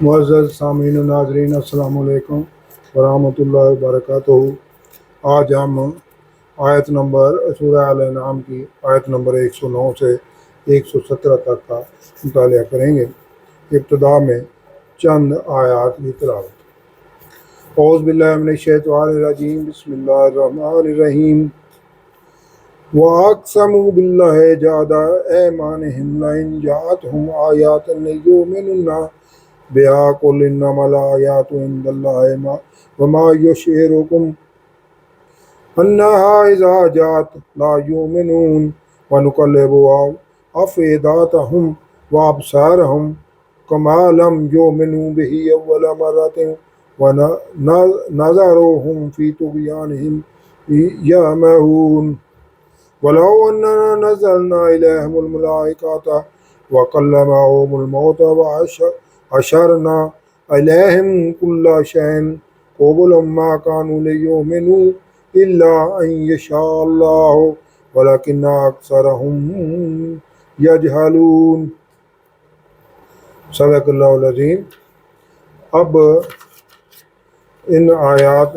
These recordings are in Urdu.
معزز سامعین و ناظرین، السلام علیکم ورحمۃ اللہ وبرکاتہ۔ آج ہم آیت نمبر سورہ آل انعام کی آیت نمبر 109 سے 117 تک کا مطالعہ کریں گے۔ ابتدا میں چند آیات کی تلاوت۔ اعوذ باللہ من الشیطان الرجیم، بسم اللہ الرحمن الرحیم۔ وَأَقْسَمُوا بِاللَّهِ جَهْدَ أَيْمَانِهِمْ لَئِنْ جَاءَتْهُمْ آيَاتٌ لَيُؤْمِنُنَّ بِهَا قُلْ إِنَّمَا الْآيَاتُ عِندَ اللَّهِ وَمَا يُشْعِرُكُمْ أَنَّهَا إِذَا جَاءَتْ لَا يُؤْمِنُونَ وَنُقَلِّبُ أَفْئِدَتَهُمْ وَأَبْصَارَهُمْ كَمَا لَمْ يُؤْمِنُوا بِهِ أَوَّلَ مَرَّةٍ وَنَذَرُهُمْ فِي طُغْيَانِهِمْ يَعْمَهُونَ وَلَوْ أَنَّنَا نَزَّلْنَا إِلَيْهِمُ الْمَلَائِكَةَ وَكَلَّمَهُمُ الْمَوْتَى وَحَشَرْنَا إِلَيْهِمْ كُلَّ شَيْءٍ قُبُلًا مَا كَانُوا لِيُؤْمِنُوا إِلَّا أَن يَشَاءَ اللَّهُ وَلَكِنَّ أَكْثَرَهُمْ يَجْهَلُونَ۔ صدق اللہ العظیم۔ اب ان آیات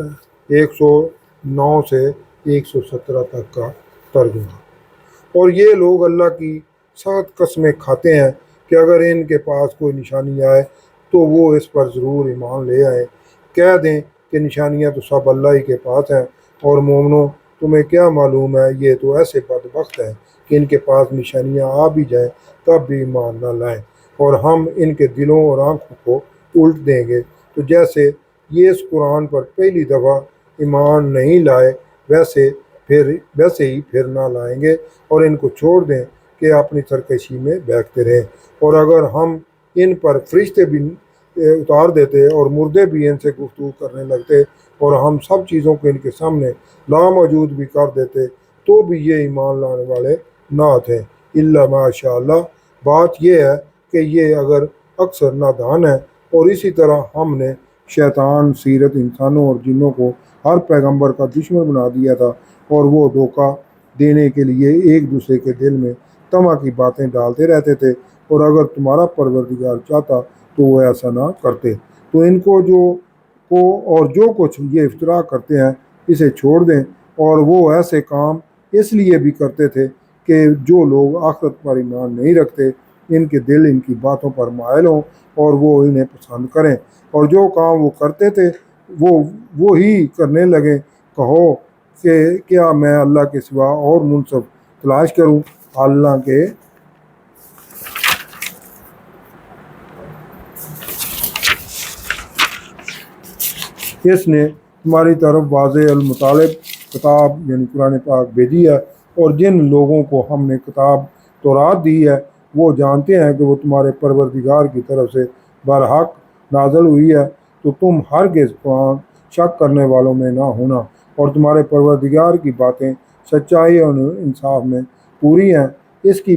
109 سے 117 تک کا ترجمہ۔ اور یہ لوگ اللہ کی سخت قسمیں کھاتے ہیں کہ اگر ان کے پاس کوئی نشانی آئے تو وہ اس پر ضرور ایمان لے آئیں۔ کہہ دیں کہ نشانیاں تو سب اللہ ہی کے پاس ہیں، اور مومنوں تمہیں کیا معلوم ہے یہ تو ایسے بدبخت ہیں کہ ان کے پاس نشانیاں آ بھی جائیں تب بھی ایمان نہ لائیں، اور ہم ان کے دلوں اور آنکھوں کو الٹ دیں گے۔ تو جیسے یہ اس قرآن پر پہلی دفعہ ایمان نہیں لائے ویسے ہی پھر نہ لائیں گے، اور ان کو چھوڑ دیں کہ اپنی سرکشی میں بہکتے رہیں۔ اور اگر ہم ان پر فرشتے بھی اتار دیتے اور مردے بھی ان سے گفتگو کرنے لگتے اور ہم سب چیزوں کو ان کے سامنے لاموجود بھی کر دیتے تو بھی یہ ایمان لانے والے نہ تھے، الا ماشاء اللہ۔ بات یہ ہے کہ یہ اگر اکثر نادان ہیں۔ اور اسی طرح ہم نے شیطان سیرت انسانوں اور جنوں کو ہر پیغمبر کا دشمن بنا دیا تھا، اور وہ دھوکہ دینے کے لیے ایک دوسرے کے دل میں طمع کی باتیں ڈالتے رہتے تھے، اور اگر تمہارا پروردگار چاہتا تو وہ ایسا نہ کرتے۔ تو ان کو اور جو کچھ یہ افطرا کرتے ہیں اسے چھوڑ دیں۔ اور وہ ایسے کام اس لیے بھی کرتے تھے کہ جو لوگ آخرت پر ایمان نہیں رکھتے ان کے دل ان کی باتوں پر مائل ہوں اور وہ انہیں پسند کریں، اور جو کام وہ کرتے تھے وہ ہی کرنے لگیں۔ کہو کہ کیا میں اللہ کے سوا اور منصف تلاش کروں؟ اللہ کے اس نے تمہاری طرف واضح المطالب کتاب یعنی قرآن پاک بھیجی ہے، اور جن لوگوں کو ہم نے کتاب تورات دی ہے وہ جانتے ہیں کہ وہ تمہارے پروردگار کی طرف سے برحق نازل ہوئی ہے۔ تو تم ہرگز قرآن شک کرنے والوں میں نہ ہونا، اور تمہارے پروردگار کی باتیں سچائی اور انصاف میں پوری ہیں۔ اس کی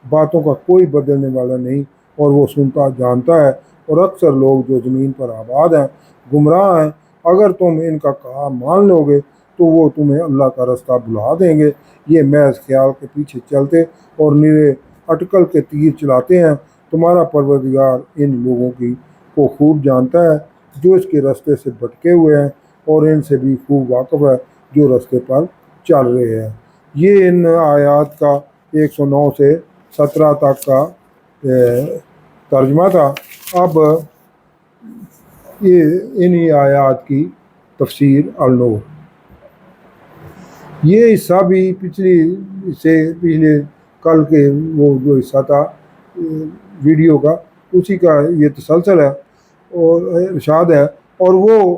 باتوں کا کوئی بدلنے والا نہیں، اور وہ سنتا جانتا ہے۔ اور اکثر لوگ جو زمین پر آباد ہیں گمراہ ہیں۔ اگر تم ان کا کہا مان لو گے تو وہ تمہیں اللہ کا رستہ بلا دیں گے۔ یہ محض خیال کے پیچھے چلتے اور نرے اٹکل کے تیر چلاتے ہیں۔ تمہارا پروردگار ان لوگوں کو خوب جانتا ہے جو اس کے رستے سے بھٹکے ہوئے ہیں، اور ان سے بھی خوب واقف ہے جو رستے پر چل رہے ہیں۔ یہ ان آیات کا 109 سے 17 تک کا ترجمہ تھا۔ اب یہ انہی آیات کی تفسیر النور۔ یہ حصہ بھی پچھلے کل کے وہ جو حصہ تھا ویڈیو کا اسی کا یہ تسلسل ہے اور ارشاد ہے، اور وہ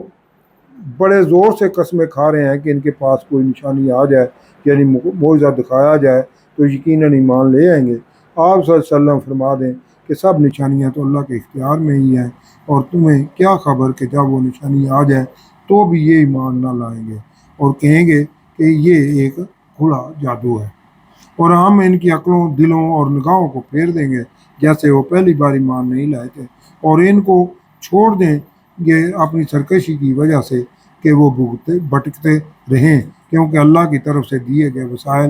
بڑے زور سے قسمیں کھا رہے ہیں کہ ان کے پاس کوئی نشانی آ جائے یعنی معجزہ دکھایا جائے تو یقیناً ایمان لے آئیں گے۔ آپ صلی اللہ علیہ وسلم فرما دیں کہ سب نشانیاں تو اللہ کے اختیار میں ہی ہیں، اور تمہیں کیا خبر کہ جب وہ نشانی آ جائے تو بھی یہ ایمان نہ لائیں گے اور کہیں گے کہ یہ ایک کھلا جادو ہے، اور ہم ان کی عقلوں، دلوں اور نگاہوں کو پھیر دیں گے جیسے وہ پہلی بار ایمان نہیں لائے تھے، اور ان کو چھوڑ دیں گے اپنی سرکشی کی وجہ سے کہ وہ بھٹکتے رہیں، کیونکہ اللہ کی طرف سے دیے گئے وسائل